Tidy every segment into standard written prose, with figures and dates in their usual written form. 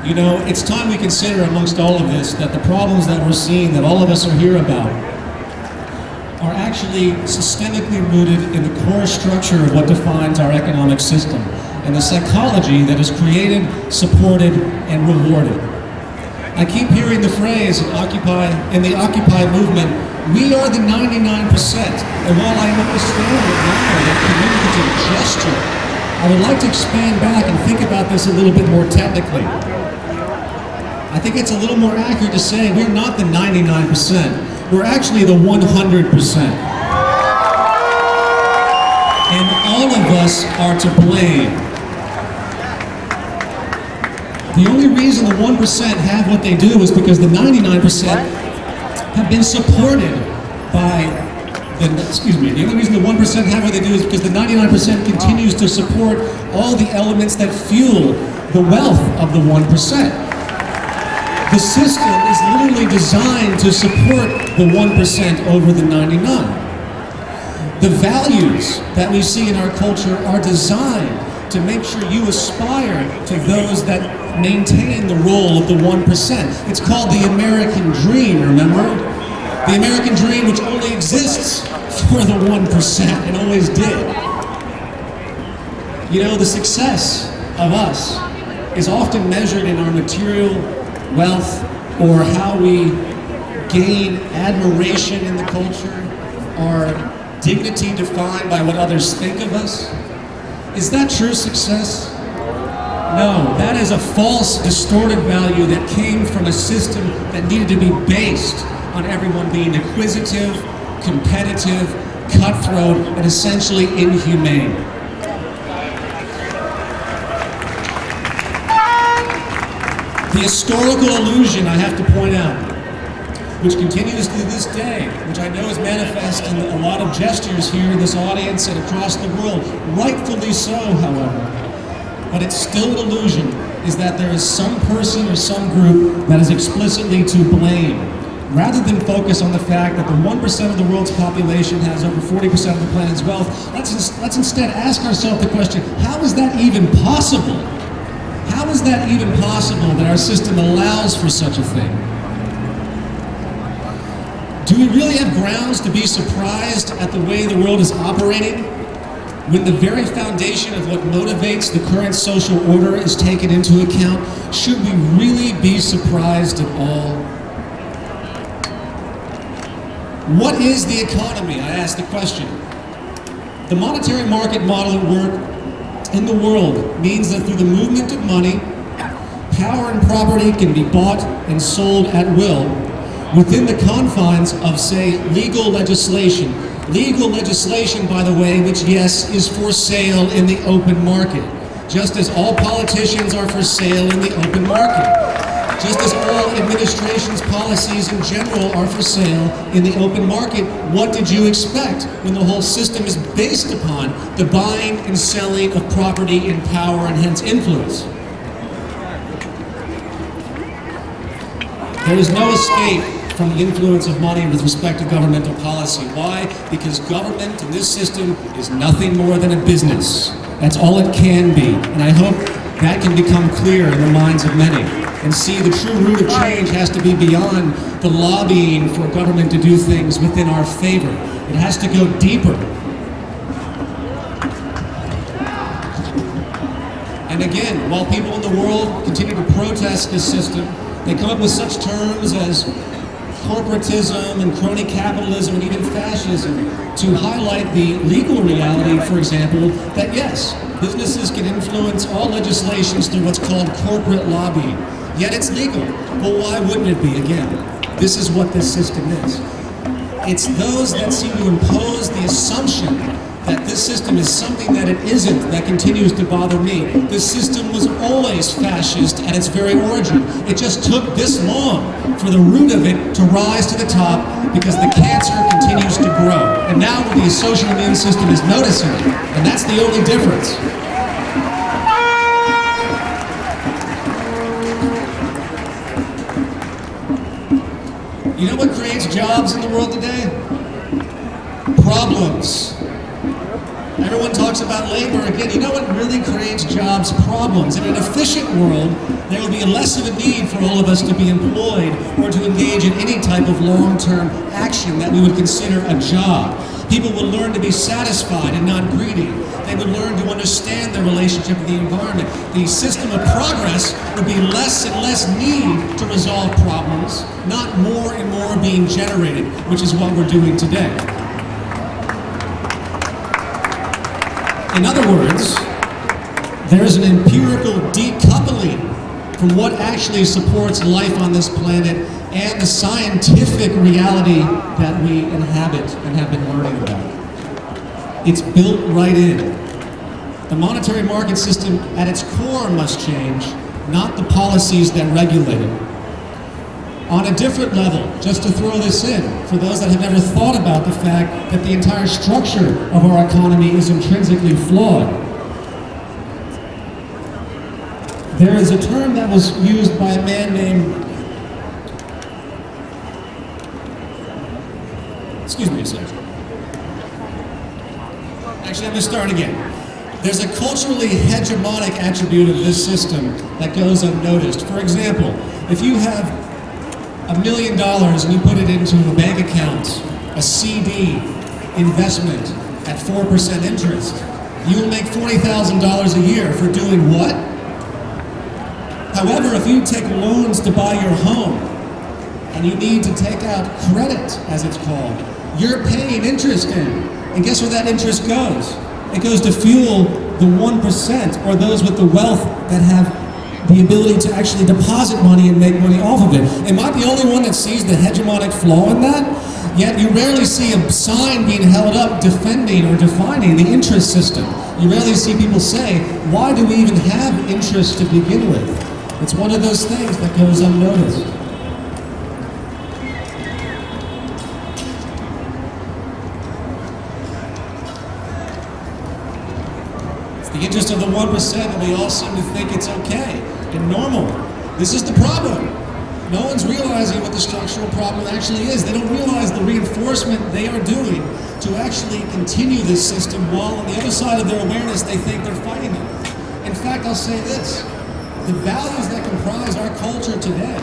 You know, it's time we consider amongst all of this that the problems that we're seeing, that all of us are here about, are actually systemically rooted in the core structure of what defines our economic system and the psychology that is created, supported, and rewarded. I keep hearing the phrase in the Occupy movement, we are the 99%. And while I understand it now, that communicative gesture, I would like to expand back and think about this a little bit more technically. I think it's a little more accurate to say we're not the 99%. We're actually the 100%. And all of us are to blame. The only reason the 1% have what they do is because the 99% have been supported by the only reason the 1% have what they do is because the 99% continues to support all the elements that fuel the wealth of the 1%. The system is literally designed to support the 1% over the 99. The values that we see in our culture are designed to make sure you aspire to those that maintain the role of the 1%. It's called the American dream, remember? The American dream, which only exists for the 1% and always did. You know, the success of us is often measured in our material wealth or how we gain admiration in the culture, our dignity defined by what others think of us. Is that true success? No, that is a false, distorted value that came from a system that needed to be based on everyone being inquisitive, competitive, cutthroat, and essentially inhumane. The historical illusion, I have to point out, which continues to this day, which I know is manifest in a lot of gestures here in this audience and across the world, rightfully so, however, but it's still an illusion, is that there is some person or some group that is explicitly to blame, rather than focus on the fact that the 1% of the world's population has over 40% of the planet's wealth. Let's instead ask ourselves the question, how is that even possible? How is that even possible that our system allows for such a thing? Do we really have grounds to be surprised at the way the world is operating when the very foundation of what motivates the current social order is taken into account? Should we really be surprised at all? What is the economy? I ask the question. The monetary market model at work in the world means that through the movement of money, power and property can be bought and sold at will within the confines of, say, legal legislation. Legal legislation, by the way, which, yes, is for sale in the open market, just as all politicians are for sale in the open market. Just as all administration's policies in general are for sale in the open market, what did you expect when the whole system is based upon the buying and selling of property and power and hence influence? There is no escape from the influence of money with respect to governmental policy. Why? Because government in this system is nothing more than a business. That's all it can be. And I hope that can become clear in the minds of many. And see, the true root of change has to be beyond the lobbying for government to do things within our favor. It has to go deeper. And again, while people in the world continue to protest this system, they come up with such terms as corporatism and crony capitalism and even fascism to highlight the legal reality, for example, that yes, businesses can influence all legislations through what's called corporate lobbying. Yet it's legal. Well, why wouldn't it be? Again, this is what this system is. It's those that seem to impose the assumption that this system is something that it isn't that continues to bother me. This system was always fascist at its very origin. It just took this long for the root of it to rise to the top because the cancer continues to grow. And now the social immune system is noticing it, and that's the only difference. You know what creates jobs in the world today? Problems. I Everyone talks about labor. Again, you know what really creates jobs? Problems. In an efficient world, there will be less of a need for all of us to be employed or to engage in any type of long-term action that we would consider a job. People will learn to be satisfied and not greedy. They would learn to understand their relationship with the environment. The system of progress would be less and less need to resolve problems, not more and more being generated, which is what we're doing today. In other words, there's an empirical decoupling from what actually supports life on this planet and the scientific reality that we inhabit and have been learning about. It's built right in. The monetary market system at its core must change, not the policies that regulate it. On a different level, just to throw this in, for those that have never thought about the fact that the entire structure of our economy is intrinsically flawed. There is a term that was used by a man named, excuse me a second. Actually, I'm going to start again. There's a culturally hegemonic attribute of this system that goes unnoticed. For example, if you have $1 million and you put it into a bank account, a CD investment at 4% interest, you will make $40,000 a year for doing what? However, if you take loans to buy your home and you need to take out credit, as it's called, you're paying interest in. And guess where that interest goes? It goes to fuel the 1% or those with the wealth that have the ability to actually deposit money and make money off of it. Am I the only one that sees the hegemonic flaw in that? Yet you rarely see a sign being held up defending or defining the interest system. You rarely see people say, why do we even have interest to begin with? It's one of those things that goes unnoticed. It's the interest of the 1% that we all seem to think it's okay and normal. This is the problem. No one's realizing what the structural problem actually is. They don't realize the reinforcement they are doing to actually continue this system while on the other side of their awareness they think they're fighting it. In fact, I'll say this. The values that comprise our culture today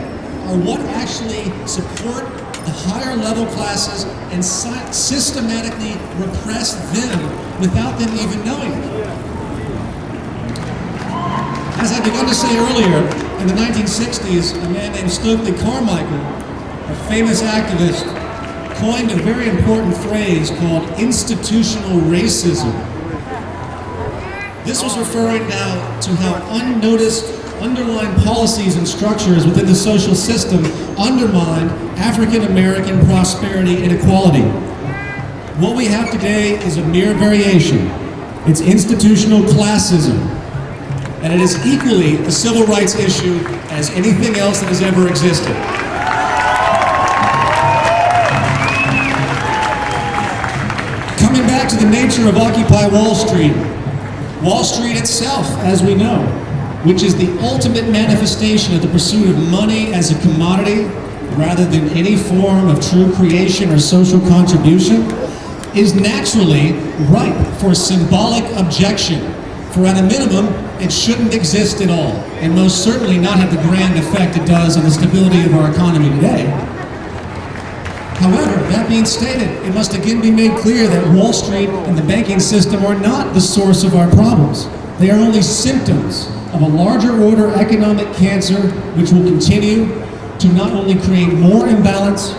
are what actually support the higher level classes and systematically repress them without them even knowing it. As I begun to say earlier, in the 1960s, a man named Stokely Carmichael, a famous activist, coined a very important phrase called institutional racism. This was referring now to how unnoticed underlying policies and structures within the social system undermine African American prosperity and equality. What we have today is a mere variation. It's institutional classism. And it is equally a civil rights issue as anything else that has ever existed. Coming back to the nature of Occupy Wall Street, Wall Street itself, as we know, which is the ultimate manifestation of the pursuit of money as a commodity rather than any form of true creation or social contribution, is naturally ripe for symbolic objection. For at a minimum, it shouldn't exist at all, and most certainly not have the grand effect it does on the stability of our economy today. However, that being stated, it must again be made clear that Wall Street and the banking system are not the source of our problems. They are only symptoms of a larger order economic cancer which will continue to not only create more imbalance,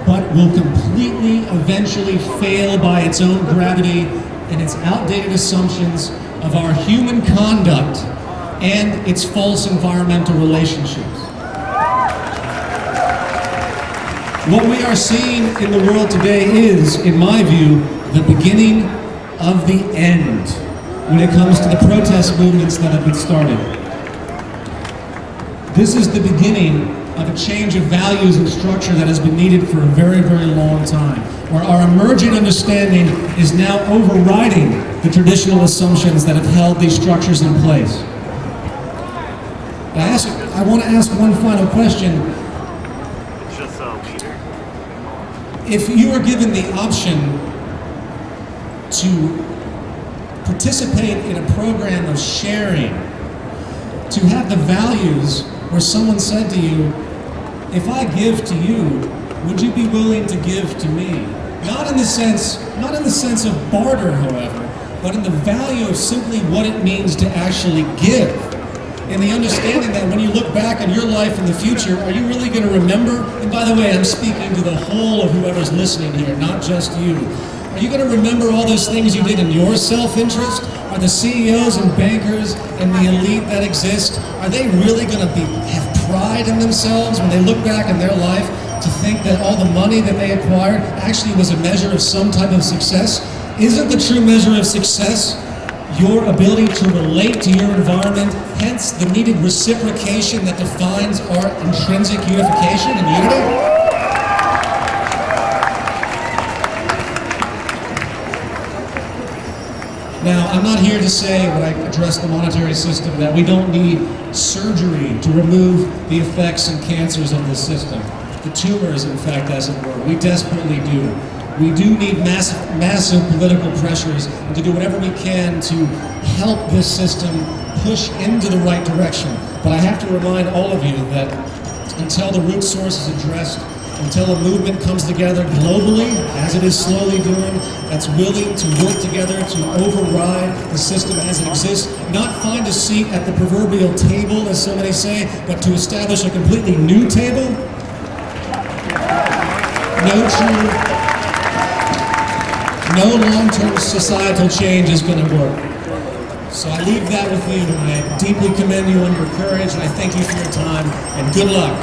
but will completely eventually fail by its own gravity and its outdated assumptions of our human conduct and its false environmental relationships. What we are seeing in the world today is, in my view, the beginning of the end when it comes to the protest movements that have been started. This is the beginning of a change of values and structure that has been needed for a very, very long time, where our emerging understanding is now overriding the traditional assumptions that have held these structures in place. I want to ask one final question. If you were given the option to participate in a program of sharing, to have the values where someone said to you, if I give to you, would you be willing to give to me? Not in the sense of barter, however, but in the value of simply what it means to actually give. And the understanding that when you look back on your life in the future, are you really going to remember? And by the way, I'm speaking to the whole of whoever's listening here, not just you. Are you going to remember all those things you did in your self-interest? Are the CEOs and bankers and the elite that exist, are they really going to have pride in themselves when they look back in their life to think that all the money that they acquired actually was a measure of some type of success? Isn't the true measure of success your ability to relate to your environment, hence the needed reciprocation that defines our intrinsic unification and unity? Now, I'm not here to say, when I address the monetary system, that we don't need surgery to remove the effects and cancers of this system. The tumors, in fact, as it were. We desperately do. We do need massive political pressures and to do whatever we can to help this system push into the right direction. But I have to remind all of you that until the root source is addressed, until a movement comes together globally, as it is slowly doing, that's willing to work together to override the system as it exists, not find a seat at the proverbial table, as so many say, but to establish a completely new table, no long-term societal change is going to work. So I leave that with you, and I deeply commend you on your courage, and I thank you for your time, and good luck.